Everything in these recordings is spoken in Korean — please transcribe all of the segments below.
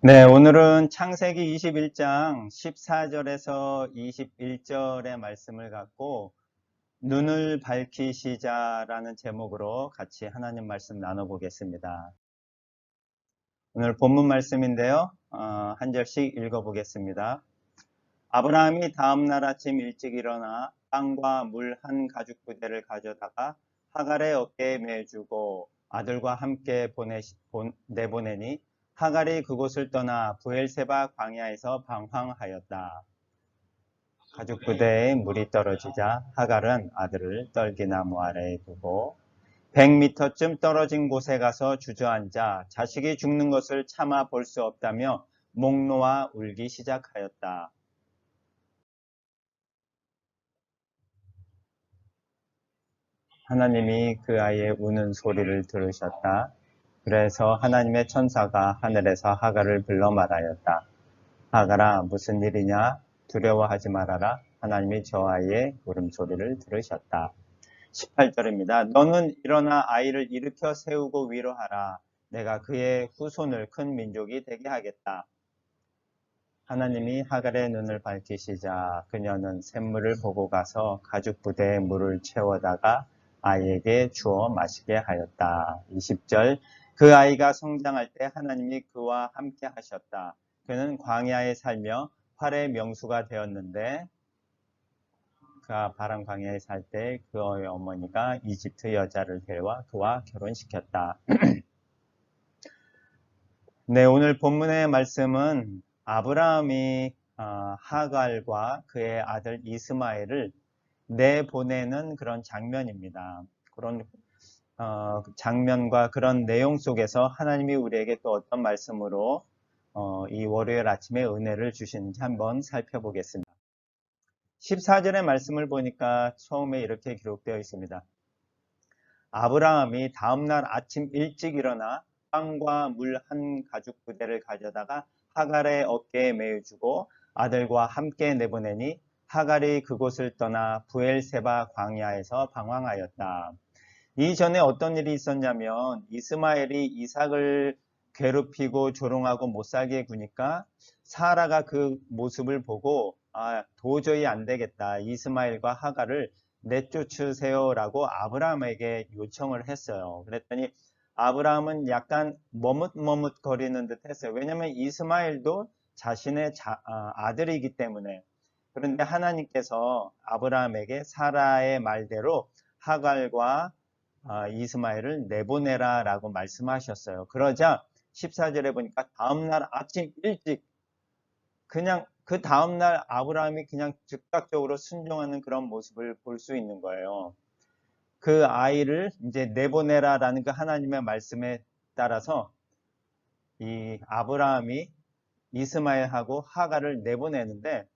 네, 오늘은 창세기 21장 14절에서 21절의 말씀을 갖고 눈을 밝히시자라는 제목으로 같이 하나님 말씀 나눠보겠습니다. 오늘 본문 말씀인데요. 한 절씩 읽어보겠습니다. 아브라함이 다음날 아침 일찍 일어나 빵과 물 한 가죽 부대를 가져다가 하갈의 어깨에 매주고 아들과 함께 내보내니 하갈이 그곳을 떠나 브엘세바 광야에서 방황하였다. 가죽 부대에 물이 떨어지자 하갈은 아들을 떨기나무 아래에 두고 100m쯤 떨어진 곳에 가서 주저앉아 자식이 죽는 것을 참아 볼 수 없다며 목 놓아 울기 시작하였다. 하나님이 그 아이의 우는 소리를 들으셨다. 그래서 하나님의 천사가 하늘에서 하갈을 불러 말하였다. 하갈아, 무슨 일이냐? 두려워하지 말아라. 하나님이 저 아이의 울음소리를 들으셨다. 18절입니다. 너는 일어나 아이를 일으켜 세우고 위로하라. 내가 그의 후손을 큰 민족이 되게 하겠다. 하나님이 하갈의 눈을 밝히시자 그녀는 샘물을 보고 가서 가죽 부대에 물을 채워다가 아이에게 주어 마시게 하였다. 20절 그 아이가 성장할 때 하나님이 그와 함께 하셨다. 그는 광야에 살며 활의 명수가 되었는데 그가 바람 광야에 살 때 그의 어머니가 이집트 여자를 데려와 그와 결혼시켰다. 네, 오늘 본문의 말씀은 아브라함이 하갈과 그의 아들 이스마엘을 내보내는 그런 장면입니다. 그런 장면과 그런 내용 속에서 하나님이 우리에게 또 어떤 말씀으로 이 월요일 아침에 은혜를 주시는지 한번 살펴보겠습니다. 14절의 말씀을 보니까 처음에 이렇게 기록되어 있습니다. 아브라함이 다음날 아침 일찍 일어나 빵과 물 한 가죽 부대를 가져다가 하갈의 어깨에 매주고 아들과 함께 내보내니 하갈이 그곳을 떠나 브엘세바 광야에서 방황하였다. 이전에 어떤 일이 있었냐면 이스마엘이 이삭을 괴롭히고 조롱하고 못 살게 구니까 사라가 그 모습을 보고 도저히 안 되겠다. 이스마엘과 하갈을 내쫓으세요라고 아브라함에게 요청을 했어요. 그랬더니 아브라함은 약간 머뭇머뭇거리는 듯 했어요. 왜냐하면 이스마엘도 자신의 아들이기 때문에. 그런데 하나님께서 아브라함에게 사라의 말대로 하갈과 이스마엘을 내보내라 라고 말씀하셨어요. 그러자 14절에 보니까 다음날 아침 일찍 그냥 그 다음날 아브라함이 그냥 즉각적으로 순종하는 그런 모습을 볼 수 있는 거예요. 그 아이를 이제 내보내라 라는 그 하나님의 말씀에 따라서 이 아브라함이 이스마엘하고 하갈을 내보내는데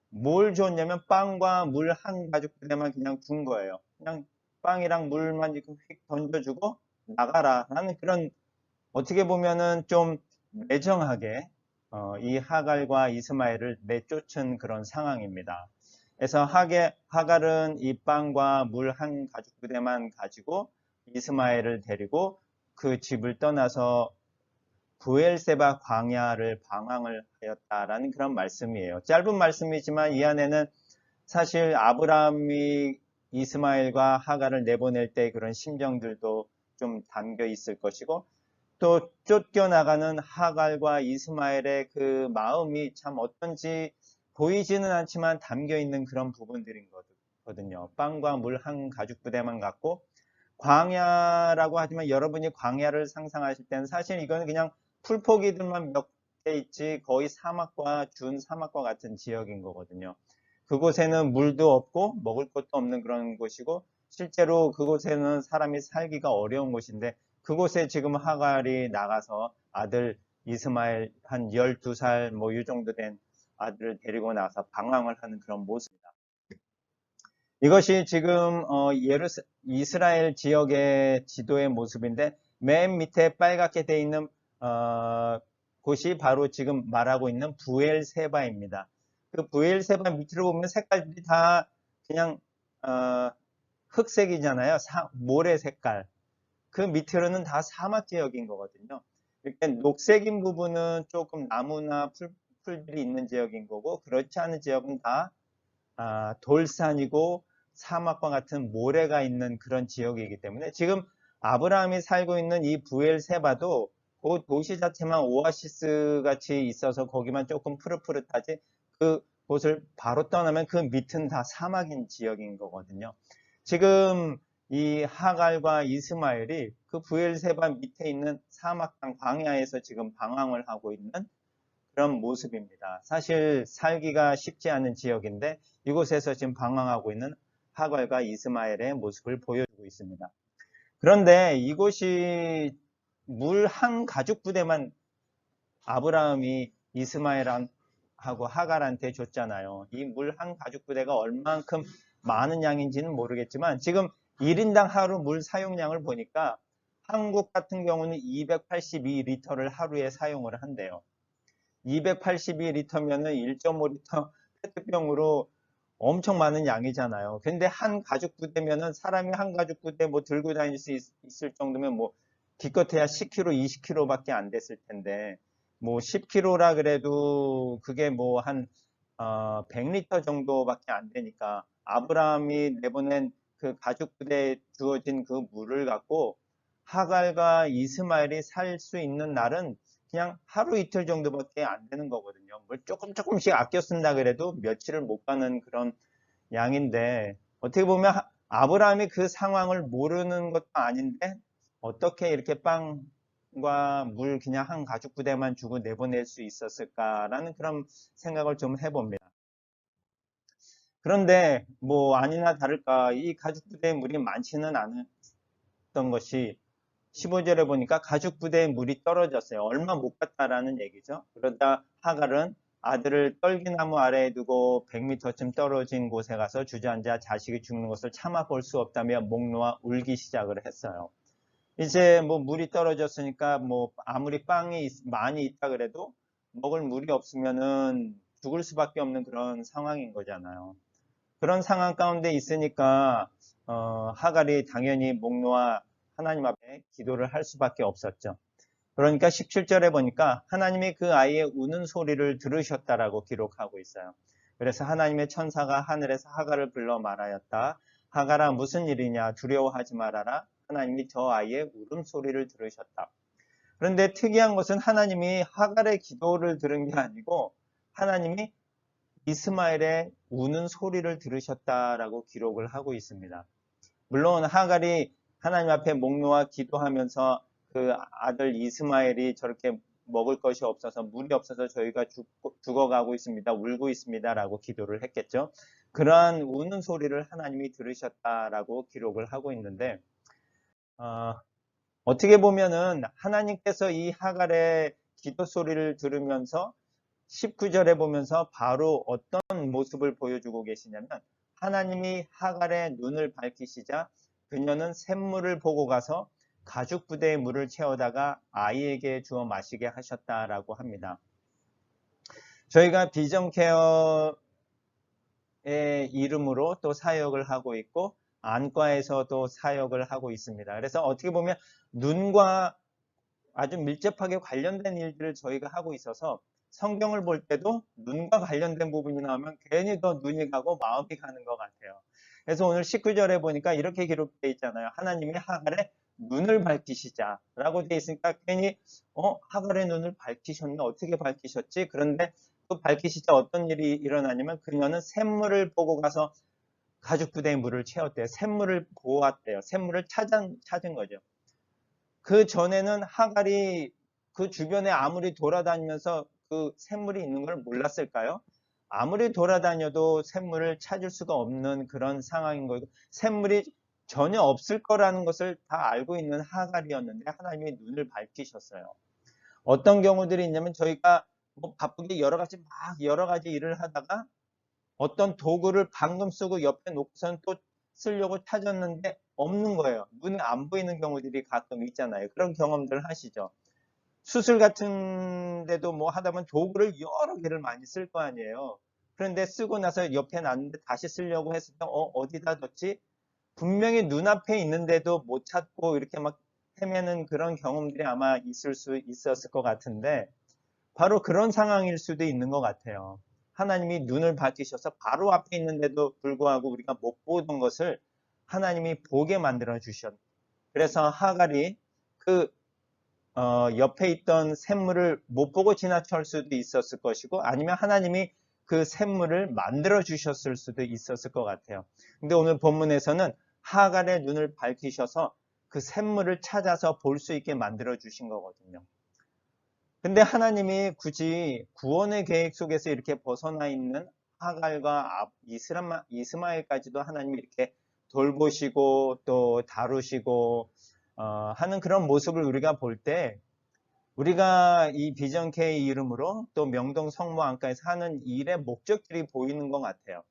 뭘 줬냐면 빵과 물 한 가죽 부대만 그냥 준 거예요. 그냥 빵이랑 물만 이렇게 휙 던져주고 나가라 하는 그런 어떻게 보면은 좀 매정하게 이 하갈과 이스마엘을 내쫓은 그런 상황입니다. 그래서 하갈은 이 빵과 물 한 가죽 부대만 가지고 이스마엘을 데리고 그 집을 떠나서 브엘세바 광야를 방황을 하였다라는 그런 말씀이에요. 짧은 말씀이지만 이 안에는 사실 아브라함이 이스마엘과 하갈을 내보낼 때 그런 심정들도 좀 담겨 있을 것이고 또 쫓겨나가는 하갈과 이스마엘의 그 마음이 참 어떤지 보이지는 않지만 담겨 있는 그런 부분들인 거거든요. 빵과 물 한 가죽 부대만 갖고 광야라고 하지만 여러분이 광야를 상상하실 때는 사실 이거는 그냥 풀포기들만 몇 개 있지 거의 사막과 준 사막과 같은 지역인 거거든요. 그곳에는 물도 없고 먹을 것도 없는 그런 곳이고 실제로 그곳에는 사람이 살기가 어려운 곳인데 그곳에 지금 하갈이 나가서 아들 이스마엘 한 12살 뭐 이 정도 된 아들을 데리고 나서 방황을 하는 그런 모습입니다. 이것이 지금 이스라엘 지역의 지도의 모습인데 맨 밑에 빨갛게 되어 있는 곳이 바로 지금 말하고 있는 부엘세바입니다. 그 부엘세바 밑으로 보면 색깔들이 다 그냥 흑색이잖아요. 모래 색깔. 그 밑으로는 다 사막 지역인 거거든요. 이렇게 녹색인 부분은 조금 나무나 풀들이 있는 지역인 거고, 그렇지 않은 지역은 다 돌산이고 사막과 같은 모래가 있는 그런 지역이기 때문에 지금 아브라함이 살고 있는 이 부엘세바도 그 도시 자체만 오아시스 같이 있어서 거기만 조금 푸릇푸릇하지 그 곳을 바로 떠나면 그 밑은 다 사막인 지역인 거거든요. 지금 이 하갈과 이스마엘이 그 부엘세바 밑에 있는 사막 땅 광야에서 지금 방황을 하고 있는 그런 모습입니다. 사실 살기가 쉽지 않은 지역인데 이곳에서 지금 방황하고 있는 하갈과 이스마엘의 모습을 보여주고 있습니다. 그런데 이곳이 물 한 가죽 부대만 아브라함이 이스마엘하고 하갈한테 줬잖아요. 이 물 한 가죽 부대가 얼만큼 많은 양인지는 모르겠지만 지금 1인당 하루 물 사용량을 보니까 한국 같은 경우는 282리터를 하루에 사용을 한대요. 282리터면은 1.5리터 페트병으로 엄청 많은 양이잖아요. 근데 한 가죽 부대면은 사람이 한 가죽 부대 뭐 들고 다닐 수 있을 정도면 뭐 기껏해야 10kg, 20kg밖에 안 됐을 텐데 뭐 10kg라 그래도 그게 뭐 한 100리터 정도밖에 안 되니까 아브라함이 내보낸 그 가죽 부대에 주어진 그 물을 갖고 하갈과 이스마엘이 살 수 있는 날은 그냥 하루 이틀 정도밖에 안 되는 거거든요. 뭘 조금씩 아껴 쓴다 그래도 며칠을 못 가는 그런 양인데 어떻게 보면 아브라함이 그 상황을 모르는 것도 아닌데 어떻게 이렇게 빵과 물 그냥 한 가죽 부대만 주고 내보낼 수 있었을까라는 그런 생각을 좀 해봅니다. 그런데 뭐 아니나 다를까 이 가죽 부대에 물이 많지는 않았던 것이 15절에 보니까 가죽 부대에 물이 떨어졌어요. 얼마 못 갔다라는 얘기죠. 그러다 하갈은 아들을 떨기나무 아래에 두고 100m쯤 떨어진 곳에 가서 주저앉아 자식이 죽는 것을 참아 볼 수 없다며 목 놓아 울기 시작을 했어요. 이제 뭐 물이 떨어졌으니까 뭐 아무리 빵이 많이 있다 그래도 먹을 물이 없으면은 죽을 수밖에 없는 그런 상황인 거잖아요. 그런 상황 가운데 있으니까 하갈이 당연히 목 놓아 하나님 앞에 기도를 할 수밖에 없었죠. 그러니까 17절에 보니까 하나님이 그 아이의 우는 소리를 들으셨다라고 기록하고 있어요. 그래서 하나님의 천사가 하늘에서 하갈을 불러 말하였다. 하갈아 무슨 일이냐 두려워하지 말아라. 하나님이 저 아이의 울음소리를 들으셨다. 그런데 특이한 것은 하나님이 하갈의 기도를 들은 게 아니고 하나님이 이스마엘의 우는 소리를 들으셨다라고 기록을 하고 있습니다. 물론 하갈이 하나님 앞에 목 놓아 기도하면서 그 아들 이스마엘이 저렇게 먹을 것이 없어서 물이 없어서 저희가 죽어가고 있습니다. 울고 있습니다. 라고 기도를 했겠죠. 그러한 우는 소리를 하나님이 들으셨다라고 기록을 하고 있는데 어떻게 보면은 하나님께서 이 하갈의 기도 소리를 들으면서 19절에 보면서 바로 어떤 모습을 보여주고 계시냐면 하나님이 하갈의 눈을 밝히시자 그녀는 샘물을 보고 가서 가죽 부대에 물을 채우다가 아이에게 주어 마시게 하셨다라고 합니다. 저희가 비전 케어의 이름으로 또 사역을 하고 있고 안과에서도 사역을 하고 있습니다. 그래서 어떻게 보면 눈과 아주 밀접하게 관련된 일들을 저희가 하고 있어서 성경을 볼 때도 눈과 관련된 부분이 나오면 괜히 더 눈이 가고 마음이 가는 것 같아요. 그래서 오늘 19절에 보니까 이렇게 기록되어 있잖아요. 하나님이 하갈의 눈을 밝히시자 라고 되어 있으니까 괜히 하갈의 눈을 밝히셨네. 어떻게 밝히셨지? 그런데 또 밝히시자 어떤 일이 일어나냐면 그녀는 샘물을 보고 가서 가죽 부대에 물을 채웠대요. 샘물을 보았대요. 샘물을 찾은 거죠. 그 전에는 하갈이 그 주변에 아무리 돌아다니면서 그 샘물이 있는 걸 몰랐을까요? 아무리 돌아다녀도 샘물을 찾을 수가 없는 그런 상황인 거고 샘물이 전혀 없을 거라는 것을 다 알고 있는 하갈이었는데 하나님이 눈을 밝히셨어요. 어떤 경우들이 있냐면 저희가 뭐 바쁘게 여러 가지 일을 하다가 어떤 도구를 방금 쓰고 옆에 놓고선 또 쓰려고 찾았는데 없는 거예요. 눈에 안 보이는 경우들이 가끔 있잖아요. 그런 경험들 하시죠. 수술 같은 데도 뭐 하다 보면 도구를 여러 개를 많이 쓸 거 아니에요. 그런데 쓰고 나서 옆에 놨는데 다시 쓰려고 했을 때 어디다 뒀지? 분명히 눈앞에 있는데도 못 찾고 이렇게 막 헤매는 그런 경험들이 아마 있을 수 있었을 것 같은데 바로 그런 상황일 수도 있는 것 같아요. 하나님이 눈을 밝히셔서 바로 앞에 있는데도 불구하고 우리가 못 보던 것을 하나님이 보게 만들어 주셨. 그래서 하갈이 그 옆에 있던 샘물을 못 보고 지나칠 수도 있었을 것이고 아니면 하나님이 그 샘물을 만들어 주셨을 수도 있었을 것 같아요. 근데 오늘 본문에서는 하갈의 눈을 밝히셔서 그 샘물을 찾아서 볼 수 있게 만들어 주신 거거든요. 근데 하나님이 굳이 구원의 계획 속에서 이렇게 벗어나 있는 하갈과 이스마엘까지도 하나님이 이렇게 돌보시고 또 다루시고 하는 그런 모습을 우리가 볼 때 우리가 이 비전케이 이름으로 또 명동 성모 안가에서 하는 일의 목적들이 보이는 것 같아요.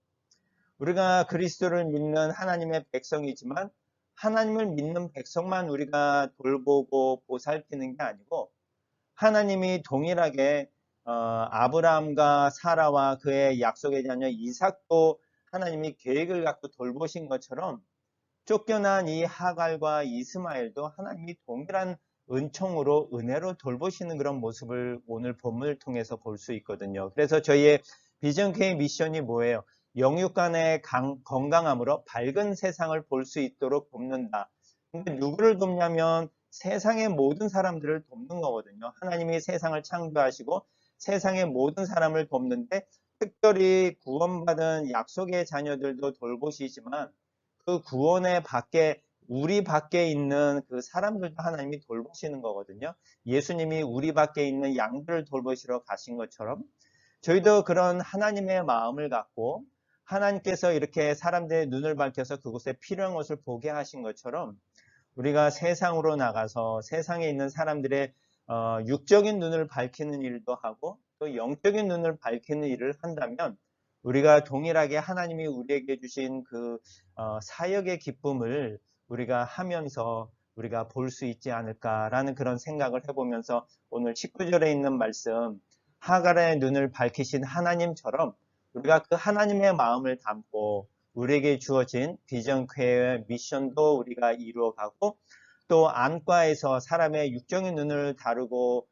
우리가 그리스도를 믿는 하나님의 백성이지만 하나님을 믿는 백성만 우리가 돌보고 보살피는 게 아니고 하나님이 동일하게 아브라함과 사라와 그의 약속의 자녀 이삭도 하나님이 계획을 갖고 돌보신 것처럼 쫓겨난 이 하갈과 이스마엘도 하나님이 동일한 은총으로 은혜로 돌보시는 그런 모습을 오늘 본문을 통해서 볼 수 있거든요. 그래서 저희의 비전케이 미션이 뭐예요? 영육간의 건강함으로 밝은 세상을 볼 수 있도록 돕는다. 근데 누구를 돕냐면 세상의 모든 사람들을 돕는 거거든요. 하나님이 세상을 창조하시고 세상의 모든 사람을 돕는데 특별히 구원받은 약속의 자녀들도 돌보시지만 그 구원의 밖에 우리 밖에 있는 그 사람들도 하나님이 돌보시는 거거든요. 예수님이 우리 밖에 있는 양들을 돌보시러 가신 것처럼 저희도 그런 하나님의 마음을 갖고 하나님께서 이렇게 사람들의 눈을 밝혀서 그곳에 필요한 것을 보게 하신 것처럼 우리가 세상으로 나가서 세상에 있는 사람들의 육적인 눈을 밝히는 일도 하고 또 영적인 눈을 밝히는 일을 한다면 우리가 동일하게 하나님이 우리에게 주신 그 사역의 기쁨을 우리가 하면서 우리가 볼 수 있지 않을까라는 그런 생각을 해보면서 오늘 19절에 있는 말씀 하갈의 눈을 밝히신 하나님처럼 우리가 그 하나님의 마음을 담고 우리에게 주어진 비전케어의 미션도 우리가 이루어가고 또 안과에서 사람의 육적인 눈을 다루고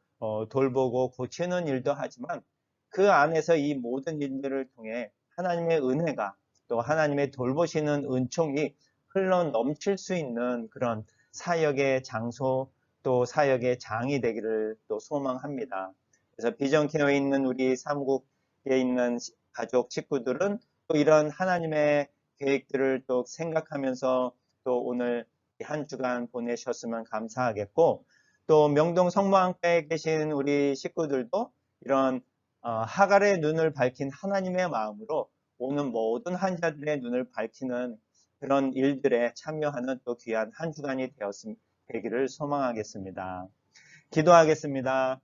돌보고 고치는 일도 하지만 그 안에서 이 모든 일들을 통해 하나님의 은혜가 또 하나님의 돌보시는 은총이 흘러 넘칠 수 있는 그런 사역의 장소 또 사역의 장이 되기를 또 소망합니다. 그래서 비전케어에 있는 우리 사무국에 있는 가족 식구들은 또 이런 하나님의 계획들을 또 생각하면서 또 오늘 한 주간 보내셨으면 감사하겠고 또 명동 성모안가에 계신 우리 식구들도 이런 하갈의 눈을 밝힌 하나님의 마음으로 오는 모든 환자들의 눈을 밝히는 그런 일들에 참여하는 또 귀한 한 주간이 되기를 소망하겠습니다. 기도하겠습니다.